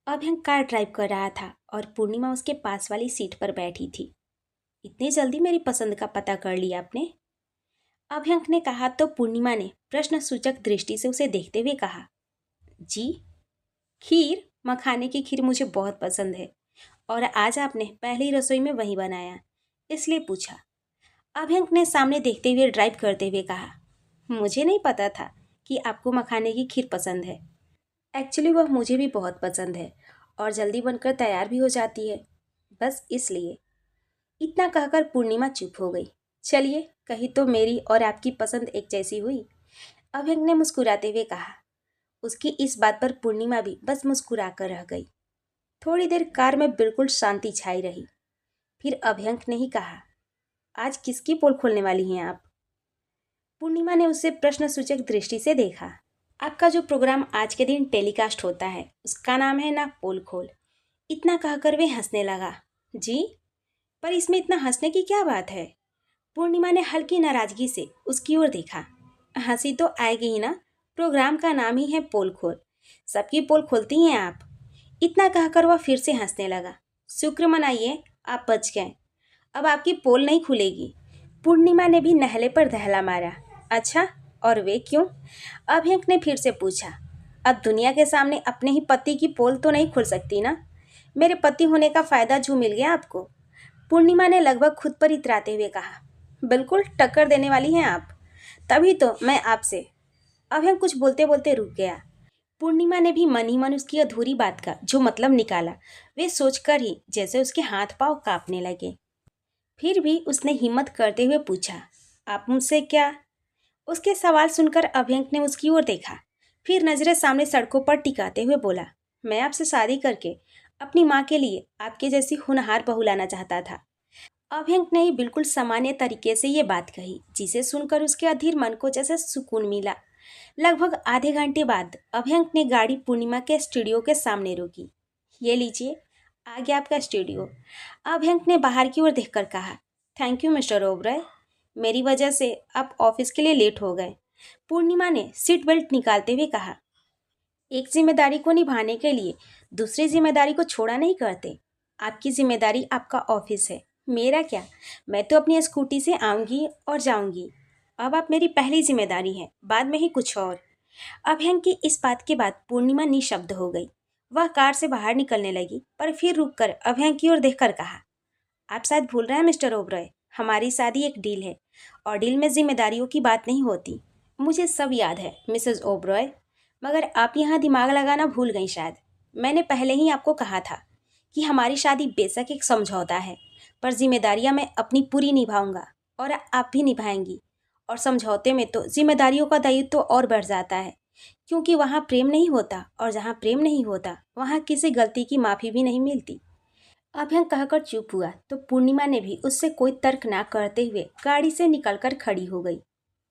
अभ्यंक car drive कर रहा था और पूर्णिमा उसके पास वाली सीट पर बैठी थी। इतनी जल्दी मेरी पसंद का पता कर लिया आपने? अभ्यंक ने कहा तो पूर्णिमा ने प्रश्न सूचक दृष्टि से उसे देखते हुए कहा, जी। खीर, मखाने की खीर मुझे बहुत पसंद है और आज आपने पहली रसोई में वही बनाया, इसलिए पूछा। अभ्यंक ने सामने देखते हुए ड्राइव करते हुए कहा, मुझे नहीं पता था कि आपको मखाने की खीर पसंद है। एक्चुअली वह मुझे भी बहुत पसंद है और जल्दी बनकर तैयार भी हो जाती है, बस इसलिए। इतना कहकर पूर्णिमा चुप हो गई। चलिए, कहीं तो मेरी और आपकी पसंद एक जैसी हुई, अभ्यंक ने मुस्कुराते हुए कहा। उसकी इस बात पर पूर्णिमा भी बस मुस्कुरा कर रह गई। थोड़ी देर कार में बिल्कुल शांति छाई रही। फिर अभ्यंक ने ही कहा, आज किसकी पोल खोलने वाली हैं आप? पूर्णिमा ने उसे प्रश्न सूचक दृष्टि से देखा। आपका जो प्रोग्राम आज के दिन टेलीकास्ट होता है उसका नाम है ना पोल खोल। इतना कहकर वे हंसने लगा। जी, पर इसमें इतना हंसने की क्या बात है? पूर्णिमा ने हल्की नाराजगी से उसकी ओर देखा। हंसी तो आएगी ही ना, प्रोग्राम का नाम ही है पोल खोल, सबकी पोल खोलती हैं आप। इतना कहकर वह फिर से हंसने लगा। शुक्र मनाइए आप बच गए, अब आपकी पोल नहीं खुलेगी। पूर्णिमा ने भी नहले पर दहला मारा। अच्छा, और वे क्यों? अभ्यंक ने फिर से पूछा। अब दुनिया के सामने अपने ही पति की पोल तो नहीं खुल सकती ना? मेरे पति होने का फायदा जो मिल गया आपको। पूर्णिमा ने लगभग खुद पर इतराते हुए कहा। बिल्कुल टक्कर देने वाली हैं आप, तभी तो मैं आपसे। अभ्यंक कुछ बोलते बोलते रुक गया। पूर्णिमा ने भी मन ही मन उसकी अधूरी बात का जो मतलब निकाला, वे सोचकर ही जैसे उसके हाथ पांव कांपने लगे। फिर भी उसने हिम्मत करते हुए पूछा, आप मुझसे क्या? उसके सवाल सुनकर अभ्यंक ने उसकी ओर देखा, फिर नजरें सामने सड़कों पर टिकाते हुए बोला, मैं आपसे शादी करके अपनी माँ के लिए आपके जैसी होनहार बहू लाना चाहता था। अभ्यंक ने ही बिल्कुल सामान्य तरीके से ये बात कही, जिसे सुनकर उसके अधीर मन को जैसे सुकून मिला। लगभग आधे घंटे बाद अभ्यंक ने गाड़ी पूर्णिमा के स्टूडियो के सामने रोकी। ये लीजिए, आ गया आपका स्टूडियो, अभ्यंक ने बाहर की ओर देखकर कहा। थैंक यू मिस्टर ओबराय, मेरी वजह से आप ऑफिस के लिए लेट हो गए, पूर्णिमा ने सीट बेल्ट निकालते हुए कहा। एक जिम्मेदारी को निभाने के लिए दूसरी जिम्मेदारी को छोड़ा नहीं करते। आपकी जिम्मेदारी आपका ऑफिस है, मेरा क्या? मैं तो अपनी स्कूटी से आऊंगी और जाऊंगी। अब आप मेरी पहली जिम्मेदारी हैं, बाद में ही कुछ और। अभ्यंक की इस बात के बाद पूर्णिमा निशब्द हो गई। वह कार से बाहर निकलने लगी, पर फिर रुककर अभ्यंक की ओर देखकर कहा, आप शायद भूल रहे हैं मिस्टर ओबराय, हमारी शादी एक डील है और डील में जिम्मेदारियों की बात नहीं होती। मुझे सब याद है मिसेस ओबराय, मगर आप यहाँ दिमाग लगाना भूल गई शायद। मैंने पहले ही आपको कहा था कि हमारी शादी बेशक एक समझौता है, पर जिम्मेदारियाँ मैं अपनी पूरी निभाऊंगा और आप भी निभाएंगी। और समझौते में तो जिम्मेदारियों का दायित्व तो और बढ़ जाता है, क्योंकि वहाँ प्रेम नहीं होता, और जहाँ प्रेम नहीं होता वहाँ किसी गलती की माफ़ी भी नहीं मिलती। अभ्यंक कहकर चुप हुआ तो पूर्णिमा ने भी उससे कोई तर्क ना करते हुए गाड़ी से निकलकर खड़ी हो गई।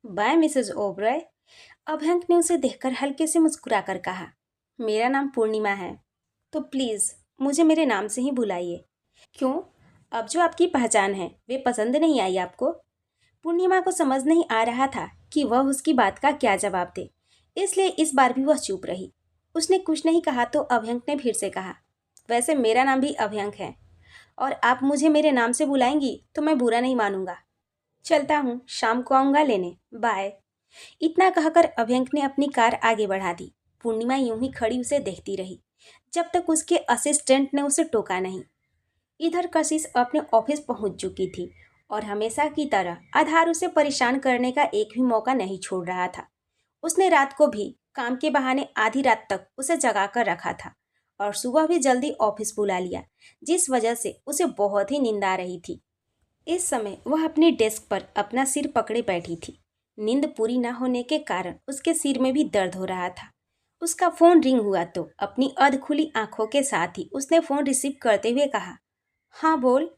बाय मिसेस ओबराय, अभ्यंक ने उसे देखकर हल्के से मुस्कुराकर कहा। मेरा नाम पूर्णिमा है, तो प्लीज़ मुझे मेरे नाम से ही बुलाइए। क्यों, अब जो आपकी पहचान है वे पसंद नहीं आई आपको? पूर्णिमा को समझ नहीं आ रहा था कि वह उसकी बात का क्या जवाब दे, इसलिए इस बार भी वह चुप रही। उसने कुछ नहीं कहा तो अभ्यंक ने फिर से कहा, वैसे मेरा नाम भी अभ्यंक है और आप मुझे मेरे नाम से बुलाएंगी तो मैं बुरा नहीं मानूंगा। चलता हूँ, शाम को आऊँगा लेने, बाय। इतना कहकर अभ्यंक ने अपनी कार आगे बढ़ा दी। पूर्णिमा यूं ही खड़ी उसे देखती रही जब तक उसके असिस्टेंट ने उसे टोका नहीं। इधर कशिश अपने ऑफिस पहुंच चुकी थी और हमेशा की तरह आधार उसे परेशान करने का एक भी मौका नहीं छोड़ रहा था। उसने रात को भी काम के बहाने आधी रात तक उसे जगा कर रखा था और सुबह भी जल्दी ऑफिस बुला लिया, जिस वजह से उसे बहुत ही नींद आ रही थी। इस समय वह अपनी डेस्क पर अपना सिर पकड़े बैठी थी। नींद पूरी न होने के कारण उसके सिर में भी दर्द हो रहा था। उसका फोन रिंग हुआ तो अपनी अध खुली आंखों के साथ ही उसने फोन रिसीव करते हुए कहा, हाँ बोल।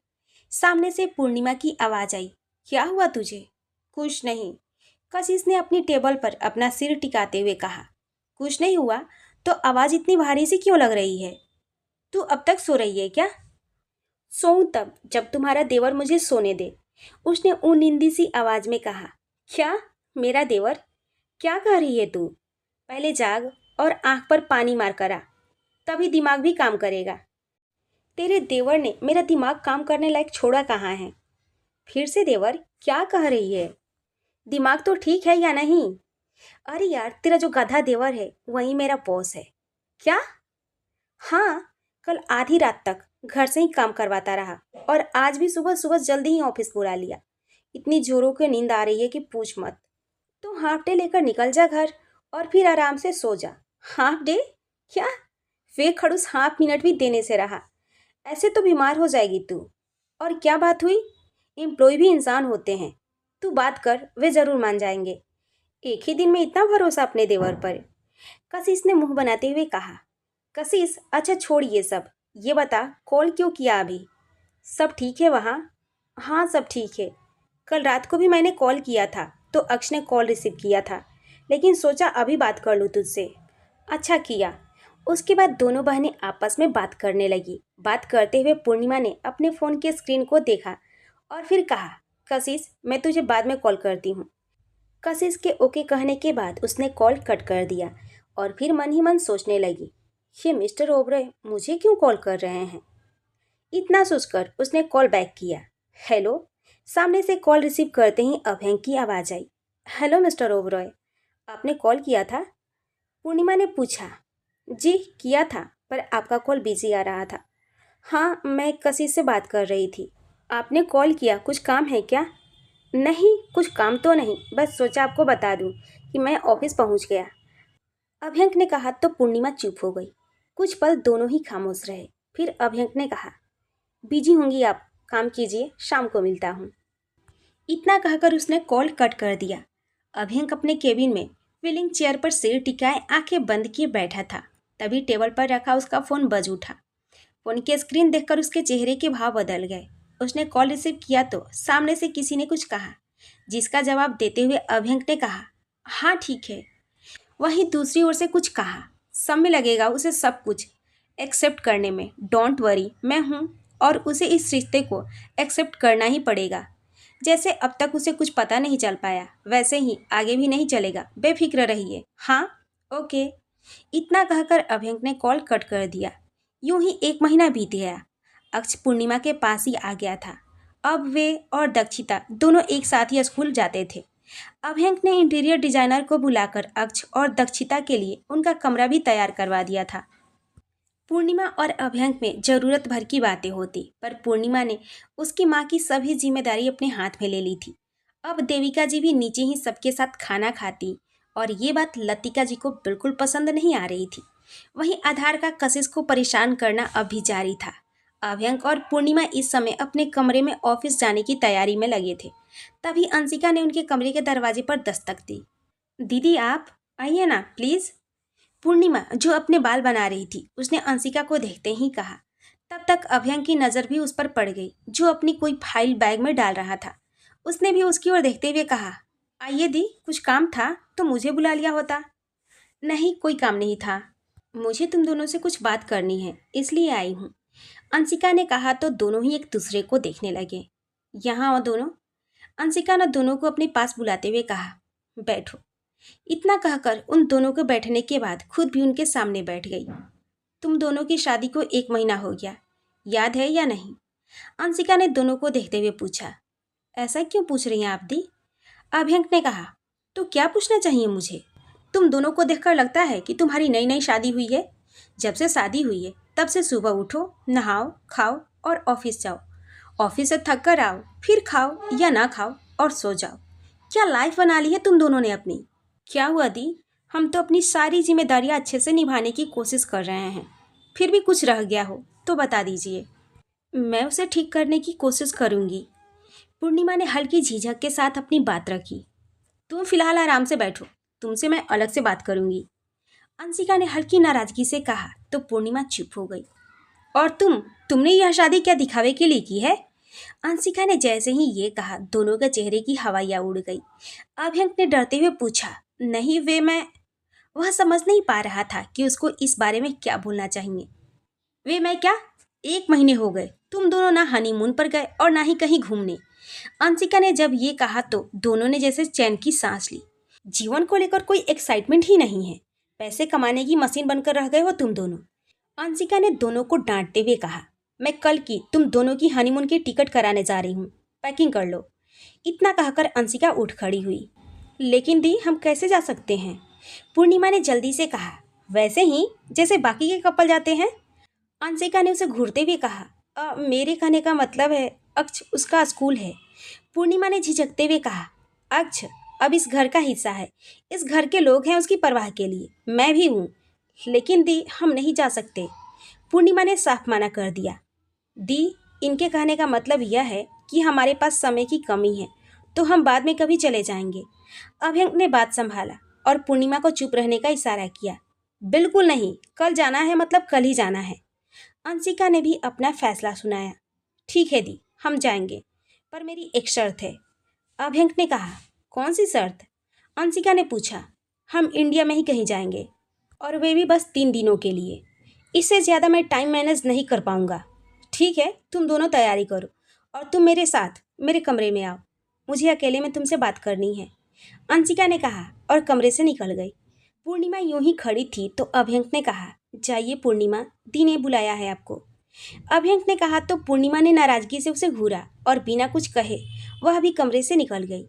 सामने से पूर्णिमा की आवाज आई। क्या हुआ तुझे? कुछ नहीं, कशिश ने अपनी टेबल पर अपना सिर टिकाते हुए कहा। कुछ नहीं हुआ तो आवाज इतनी भारी सी क्यों लग रही है? तू अब तक सो रही है क्या? सोऊं तब जब तुम्हारा देवर मुझे सोने दे, उसने निंदी सी आवाज में कहा। क्या? मेरा देवर? क्या कह रही है तू? पहले जाग और आंख पर पानी मार कर आ। तभी दिमाग भी काम करेगा। तेरे देवर ने मेरा दिमाग काम करने लायक छोड़ा कहाँ है? फिर से देवर, क्या कह रही है? दिमाग तो ठीक है या नहीं? अरे यार, तेरा जो गधा देवर है वही मेरा बॉस है। क्या? हाँ, कल आधी रात तक घर से ही काम करवाता रहा और आज भी सुबह सुबह जल्दी ही ऑफिस बुला लिया। इतनी जोरों की नींद आ रही है कि पूछ मत। तो हाफ डे लेकर निकल जा घर और फिर आराम से सो जा। Half day? क्या? वे खड़ूस हाफ मिनट भी देने से रहा। ऐसे तो बीमार हो जाएगी तू। और क्या बात हुई? एम्प्लॉय भी इंसान होते हैं। तू बात कर, वे जरूर मान जाएंगे। एक ही दिन में इतना भरोसा अपने देवर पर? कशिश ने मुंह बनाते हुए कहा। कशिश, अच्छा छोड़ ये सब। ये बता, कॉल क्यों किया अभी? सब ठीक है वहाँ? हाँ, सब ठीक है। कल रात को भी मैंने कॉल किया था तो अक्ष ने कॉल रिसीव किया था, लेकिन सोचा अभी बात कर लूँ तुझसे। अच्छा किया। उसके बाद दोनों बहनें आपस में बात करने लगी। बात करते हुए पूर्णिमा ने अपने फ़ोन के स्क्रीन को देखा और फिर कहा, कशिश, मैं तुझे बाद में कॉल करती हूँ। कशिश के ओके कहने के बाद उसने कॉल कट कर दिया और फिर मन ही मन सोचने लगी, ये मिस्टर ओबरॉय मुझे क्यों कॉल कर रहे हैं? इतना सोचकर उसने कॉल बैक किया। हेलो। सामने से कॉल रिसीव करते ही अभयंक की आवाज़ आई। हेलो मिस्टर ओबरॉय, आपने कॉल किया था? पूर्णिमा ने पूछा। जी किया था, पर आपका कॉल बिजी आ रहा था। हाँ, मैं कशिश से बात कर रही थी। आपने कॉल किया, कुछ काम है क्या? नहीं, कुछ काम तो नहीं, बस सोचा आपको बता दूं कि मैं ऑफिस पहुंच गया। अभयंक ने कहा तो पूर्णिमा चुप हो गई। कुछ पल दोनों ही खामोश रहे। फिर अभयंक ने कहा, बिजी होंगी आप, काम कीजिए, शाम को मिलता हूँ। इतना कहकर उसने कॉल कट कर दिया। अभयंक अपने केबिन में व्हीलिंग चेयर पर सिर टिकाए आंखें बंद किए बैठा था। तभी टेबल पर रखा उसका फ़ोन बज उठा। फ़ोन की स्क्रीन देखकर उसके चेहरे के भाव बदल गए। उसने कॉल रिसीव किया तो सामने से किसी ने कुछ कहा, जिसका जवाब देते हुए अभयंक ने कहा, हाँ ठीक है। वहीं दूसरी ओर से कुछ कहा, समय लगेगा उसे सब कुछ एक्सेप्ट करने में। डोंट वरी, मैं हूँ और उसे इस रिश्ते को एक्सेप्ट करना ही पड़ेगा। जैसे अब तक उसे कुछ पता नहीं चल पाया, वैसे ही आगे भी नहीं चलेगा। बेफिक्र रहिए। हाँ, ओके। इतना कहकर अभयंक ने कॉल कट कर दिया। यूं ही एक महीना बीत गया। अक्ष पूर्णिमा के पास ही आ गया था। अब वे और दक्षिता दोनों एक साथ ही स्कूल जाते थे। अभयंक ने इंटीरियर डिजाइनर को बुलाकर अक्ष और दक्षिता के लिए उनका कमरा भी तैयार करवा दिया था। पूर्णिमा और अभयंक में जरूरत भर की बातें होती, पर पूर्णिमा ने उसकी माँ की सभी जिम्मेदारी अपने हाथ में ले ली थी। अब देविका जी भी नीचे ही सबके साथ खाना खाती और ये बात लतिका जी को बिल्कुल पसंद नहीं आ रही थी। वहीं आधार का कशिश को परेशान करना अब भी जारी था। अभयंक और पूर्णिमा इस समय अपने कमरे में ऑफिस जाने की तैयारी में लगे थे। तभी अंशिका ने उनके कमरे के दरवाजे पर दस्तक दी। दीदी, आप आइए ना प्लीज़। पूर्णिमा, जो अपने बाल बना रही थी, उसने अंशिका को देखते ही कहा। तब तक अभयंक की नज़र भी उस पर पड़ गई, जो अपनी कोई फाइल बैग में डाल रहा था। उसने भी उसकी ओर देखते हुए कहा, आइए दी, कुछ काम था तो मुझे बुला लिया होता। नहीं, कोई काम नहीं था, मुझे तुम दोनों से कुछ बात करनी है, इसलिए आई हूँ। अंशिका ने कहा तो दोनों ही एक दूसरे को देखने लगे। यहाँ आओ दोनों। अंशिका ने दोनों को अपने पास बुलाते हुए कहा, बैठो। इतना कहकर उन दोनों को बैठने के बाद खुद भी उनके सामने बैठ गई। तुम दोनों की शादी को 1 महीना हो गया, याद है या नहीं? अंशिका ने दोनों को देखते हुए पूछा। ऐसा क्यों पूछ रही हैं आप दी? अभयंक ने कहा, तो क्या पूछना चाहिए मुझे? तुम दोनों को देखकर लगता है कि तुम्हारी नई नई शादी हुई है। जब से शादी हुई है तब से सुबह उठो, नहाओ, खाओ और ऑफिस जाओ। ऑफिस से थक कर आओ, फिर खाओ या ना खाओ और सो जाओ। क्या लाइफ बना ली है तुम दोनों ने अपनी? क्या हुआ दी? हम तो अपनी सारी जिम्मेदारियां अच्छे से निभाने की कोशिश कर रहे हैं, फिर भी कुछ रह गया हो तो बता दीजिए, मैं उसे ठीक करने की कोशिश करूंगी। पूर्णिमा ने हल्की झिझक के साथ अपनी बात रखी। तुम फिलहाल आराम से बैठो, तुमसे मैं अलग से बात करूंगी। अंशिका ने हल्की नाराजगी से कहा तो पूर्णिमा चुप हो गई। और तुमने यह शादी क्या दिखावे के लिए की है? अंशिका ने जैसे ही ये कहा, दोनों के चेहरे की हवाइयाँ उड़ गई। अभयंक ने डरते हुए पूछा, नहीं वह समझ नहीं पा रहा था कि उसको इस बारे में क्या बोलना चाहिए। वे मैं क्या? 1 महीने हो गए, तुम दोनों ना हनीमून पर गए और ना ही कहीं घूमने। अंशिका ने जब ये कहा तो दोनों ने जैसे चैन की सांस ली। जीवन को लेकर कोई एक्साइटमेंट ही नहीं है, पैसे कमाने की मशीन बनकर रह गए हो तुम दोनों। अंशिका ने दोनों को डांटते हुए कहा, मैं कल की तुम दोनों की हनीमून की टिकट कराने जा रही हूँ, पैकिंग कर लो। इतना कहकर अंशिका उठ खड़ी हुई। लेकिन दी, हम कैसे जा सकते हैं? पूर्णिमा ने जल्दी से कहा। वैसे ही जैसे बाकी के कपल जाते हैं। अंशिका ने उसे घूरते हुए कहा, मेरे कहने का मतलब है, अक्ष उसका स्कूल है। पूर्णिमा ने झिझकते हुए कहा, अक्ष अब इस घर का हिस्सा है, इस घर के लोग हैं उसकी परवाह के लिए, मैं भी हूँ। लेकिन दी, हम नहीं जा सकते। पूर्णिमा ने साफ मना कर दिया। दी, इनके कहने का मतलब यह है कि हमारे पास समय की कमी है, तो हम बाद में कभी चले जाएंगे। अभ्यंक ने बात संभाला और पूर्णिमा को चुप रहने का इशारा किया। बिल्कुल नहीं, कल जाना है मतलब कल ही जाना है। अंशिका ने भी अपना फैसला सुनाया। ठीक है दी, हम जाएंगे, पर मेरी एक शर्त है। अभ्यंक ने कहा। कौन सी शर्त? अंशिका ने पूछा। हम इंडिया में ही कहीं जाएंगे, और वे भी बस 3 दिनों के लिए। इससे ज़्यादा मैं टाइम मैनेज नहीं कर पाऊंगा। ठीक है, तुम दोनों तैयारी करो और तुम मेरे साथ मेरे कमरे में आओ, मुझे अकेले में तुमसे बात करनी है। अंशिका ने कहा और कमरे से निकल गई। पूर्णिमा यूं ही खड़ी थी तो अभ्यंक ने कहा, जाइए पूर्णिमा, दी ने बुलाया है आपको। अभ्यंक ने कहा तो पूर्णिमा ने नाराजगी से उसे घूरा और बिना कुछ कहे वह भी कमरे से निकल गई।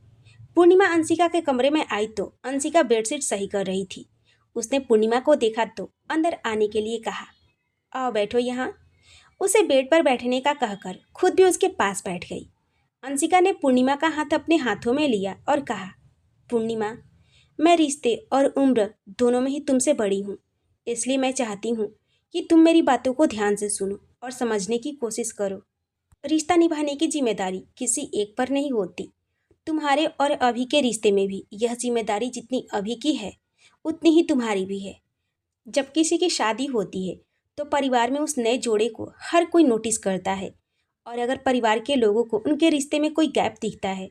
पूर्णिमा अंशिका के कमरे में आई तो अंशिका बेडशीट सही कर रही थी। उसने पूर्णिमा को देखा तो अंदर आने के लिए कहा, आओ बैठो यहाँ। उसे बेड पर बैठने का कहकर खुद भी उसके पास बैठ गई। अंशिका ने पूर्णिमा का हाथ अपने हाथों में लिया और कहा, पूर्णिमा, मैं रिश्ते और उम्र दोनों में ही तुमसे बड़ी हूँ, इसलिए मैं चाहती हूँ कि तुम मेरी बातों को ध्यान से सुनो और समझने की कोशिश करो। रिश्ता निभाने की जिम्मेदारी किसी एक पर नहीं होती। तुम्हारे और अभी के रिश्ते में भी यह जिम्मेदारी जितनी अभी की है उतनी ही तुम्हारी भी है। जब किसी की शादी होती है तो परिवार में उस नए जोड़े को हर कोई नोटिस करता है, और अगर परिवार के लोगों को उनके रिश्ते में कोई गैप दिखता है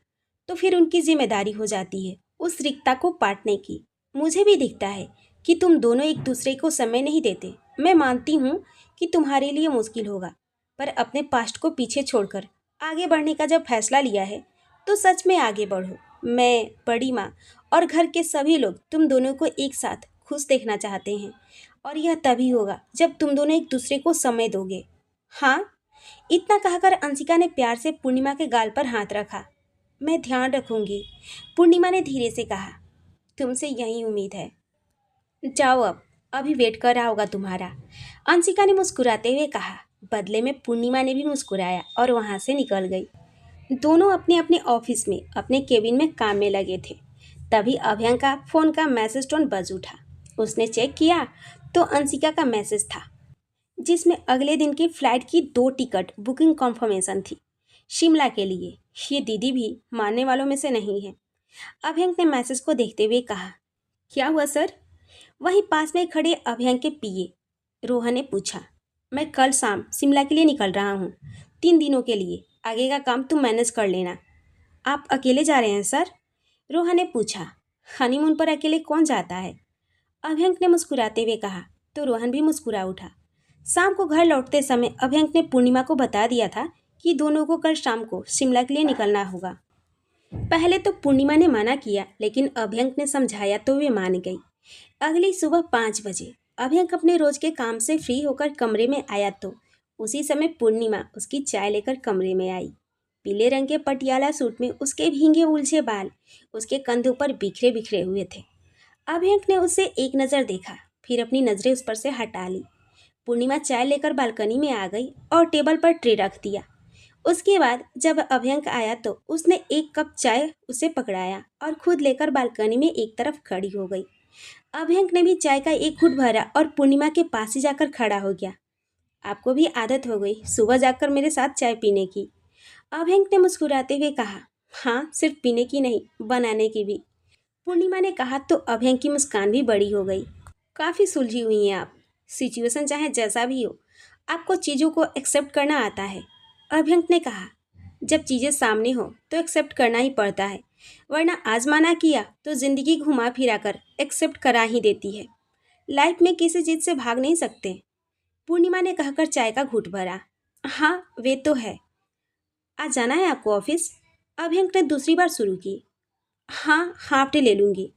तो फिर उनकी जिम्मेदारी हो जाती है उस रिक्ता को पाटने की। मुझे भी दिखता है कि तुम दोनों एक दूसरे को समय नहीं देते। मैं मानती हूँ कि तुम्हारे लिए मुश्किल होगा, पर अपने पास्ट को पीछे छोड़कर आगे बढ़ने का जब फैसला लिया है तो सच में आगे बढ़ो। मैं, बड़ी माँ और घर के सभी लोग तुम दोनों को एक साथ खुश देखना चाहते हैं, और यह तभी होगा जब तुम दोनों एक दूसरे को समय दोगे। हाँ। इतना कहकर अंशिका ने प्यार से पूर्णिमा के गाल पर हाथ रखा। मैं ध्यान रखूंगी, पूर्णिमा ने धीरे से कहा। तुमसे यही उम्मीद है। जाओ अब, अभी वेट कर रहा होगा तुम्हारा, अंशिका ने मुस्कुराते हुए कहा। बदले में पूर्णिमा ने भी मुस्कुराया और वहां से निकल गई। दोनों अपने अपने ऑफिस में अपने केबिन में काम में लगे थे। तभी अभ्यंक का फोन का मैसेज टोन बज उठा। उसने चेक किया तो अंशिका का मैसेज था, जिसमें अगले दिन की फ्लाइट की 2 टिकट बुकिंग कॉन्फर्मेशन थी, शिमला के लिए। ये दीदी भी मानने वालों में से नहीं है। अभ्यंक ने मैसेज को देखते हुए कहा, क्या हुआ सर? वहीं पास में खड़े अभ्यंक के पीए रोहन ने पूछा। मैं कल शाम शिमला के लिए निकल रहा हूँ, 3 दिनों के लिए। आगे का काम तुम मैनेज कर लेना। आप अकेले जा रहे हैं सर? रोहन ने पूछा। हनीमून पर अकेले कौन जाता है? अभ्यंक ने मुस्कुराते हुए कहा तो रोहन भी मुस्कुरा उठा। शाम को घर लौटते समय अभ्यंक ने पूर्णिमा को बता दिया था कि दोनों को कल शाम को शिमला के लिए निकलना होगा। पहले तो पूर्णिमा ने मना किया, लेकिन अभ्यंक ने समझाया तो वे मान गई। अगली सुबह 5 बजे अभ्यंक अपने रोज के काम से फ्री होकर कमरे में आया तो उसी समय पूर्णिमा उसकी चाय लेकर कमरे में आई। पीले रंग के पटियाला सूट में उसके भींगे उलझे बाल उसके कंधों पर बिखरे बिखरे हुए थे। अभ्यंक ने उसे एक नज़र देखा, फिर अपनी नज़रें उस पर से हटा ली। पूर्णिमा चाय लेकर बालकनी में आ गई और टेबल पर ट्रे रख दिया। उसके बाद जब अभ्यंक आया तो उसने एक कप चाय उसे पकड़ाया और खुद लेकर बालकनी में एक तरफ खड़ी हो गई। अभ्यंक ने भी चाय का एक घूंट भरा और पूर्णिमा के पास ही जाकर खड़ा हो गया। आपको भी आदत हो गई सुबह जाकर मेरे साथ चाय पीने की, अभ्यंक ने मुस्कुराते हुए कहा। हाँ, सिर्फ पीने की नहीं, बनाने की भी, पूर्णिमा ने कहा तो अभ्यंक की मुस्कान भी बड़ी हो गई। काफ़ी सुलझी हुई हैं आप। सिचुएशन चाहे जैसा भी हो, आपको चीज़ों को एक्सेप्ट करना आता है, अभ्यंक ने कहा। जब चीज़ें सामने हो तो एक्सेप्ट करना ही पड़ता है, वरना आजमाना किया तो ज़िंदगी घुमा फिरा कर एक्सेप्ट करा ही देती है। लाइफ में किसी चीज़ से भाग नहीं सकते, पूर्णिमा ने कहकर चाय का घूंट भरा। हाँ, वे तो है। आज जाना है आपको ऑफिस? अभ्यंक ने दूसरी बार शुरू की। हाँ, हाफ डे ले लूँगी।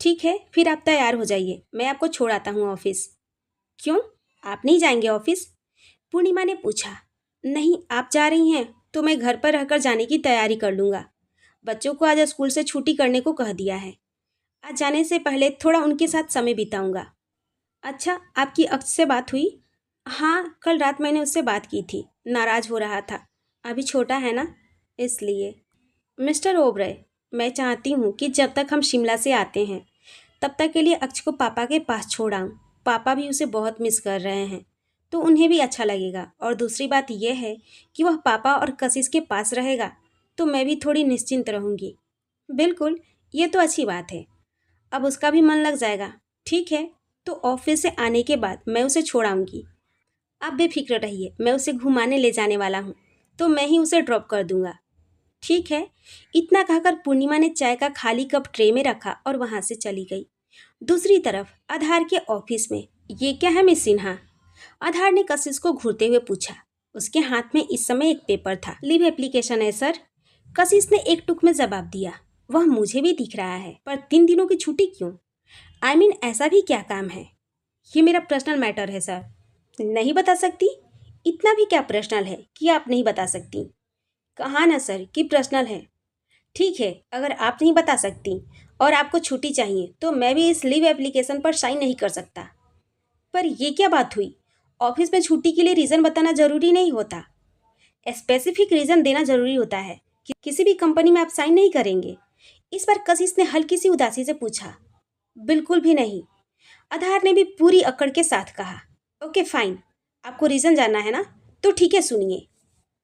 ठीक है, फिर आप तैयार हो जाइए, मैं आपको छोड़ आता हूँ ऑफिस। क्यों? आप नहीं जाएंगे ऑफिस? पूर्णिमा ने पूछा। नहीं, आप जा रही हैं तो मैं घर पर रहकर जाने की तैयारी कर लूँगा। बच्चों को आज स्कूल से छुट्टी करने को कह दिया है। आज जाने से पहले थोड़ा उनके साथ समय बिताऊंगा। अच्छा, आपकी अक्ष से बात हुई? हाँ, कल रात मैंने उससे बात की थी। नाराज हो रहा था। अभी छोटा है ना, इसलिए। मिस्टर ओबराय, मैं चाहती हूँ कि जब तक हम शिमला से आते हैं तब तक के लिए अक्ष को पापा के पास छोड़ आऊँ। पापा भी उसे बहुत मिस कर रहे हैं, तो उन्हें भी अच्छा लगेगा। और दूसरी बात यह है कि वह पापा और कशिश के पास रहेगा तो मैं भी थोड़ी निश्चिंत रहूँगी। बिल्कुल, ये तो अच्छी बात है। अब उसका भी मन लग जाएगा। ठीक है, तो ऑफिस से आने के बाद मैं उसे छोड़ आऊँगी। आप बेफिक्र रहिए, मैं उसे घुमाने ले जाने वाला हूँ, तो मैं ही उसे ड्रॉप कर दूंगा। ठीक है। इतना कहकर पूर्णिमा ने चाय का खाली कप ट्रे में रखा और वहां से चली गई। दूसरी तरफ आधार के ऑफिस में। ये क्या है मिस सिन्हा? आधार ने कशिश को घूरते हुए पूछा। उसके हाथ में इस समय एक पेपर था। लीव एप्लीकेशन है सर। कशिश ने एक टुक में जवाब दिया। वह मुझे भी दिख रहा है, पर 3 दिनों की छुट्टी क्यों? ऐसा भी क्या काम है? ये मेरा पर्सनल मैटर है सर। नहीं बता सकती? इतना भी क्या पर्सनल है कि आप नहीं बता सकती? कहा ना सर कि पर्सनल है। ठीक है, अगर आप नहीं बता सकती और आपको छुट्टी चाहिए तो मैं भी इस लीव एप्लीकेशन पर साइन नहीं कर सकता। पर ये क्या बात हुई? ऑफिस में छुट्टी के लिए रीज़न बताना ज़रूरी नहीं होता। स्पेसिफिक रीज़न देना ज़रूरी होता है कि किसी भी कंपनी में आप साइन नहीं करेंगे। इस पर कशिश ने हल्की सी उदासी से पूछा। बिल्कुल भी नहीं। आधार ने भी पूरी अकड़ के साथ कहा। ओके फाइन, आपको रीज़न जानना है ना, तो ठीक है सुनिए।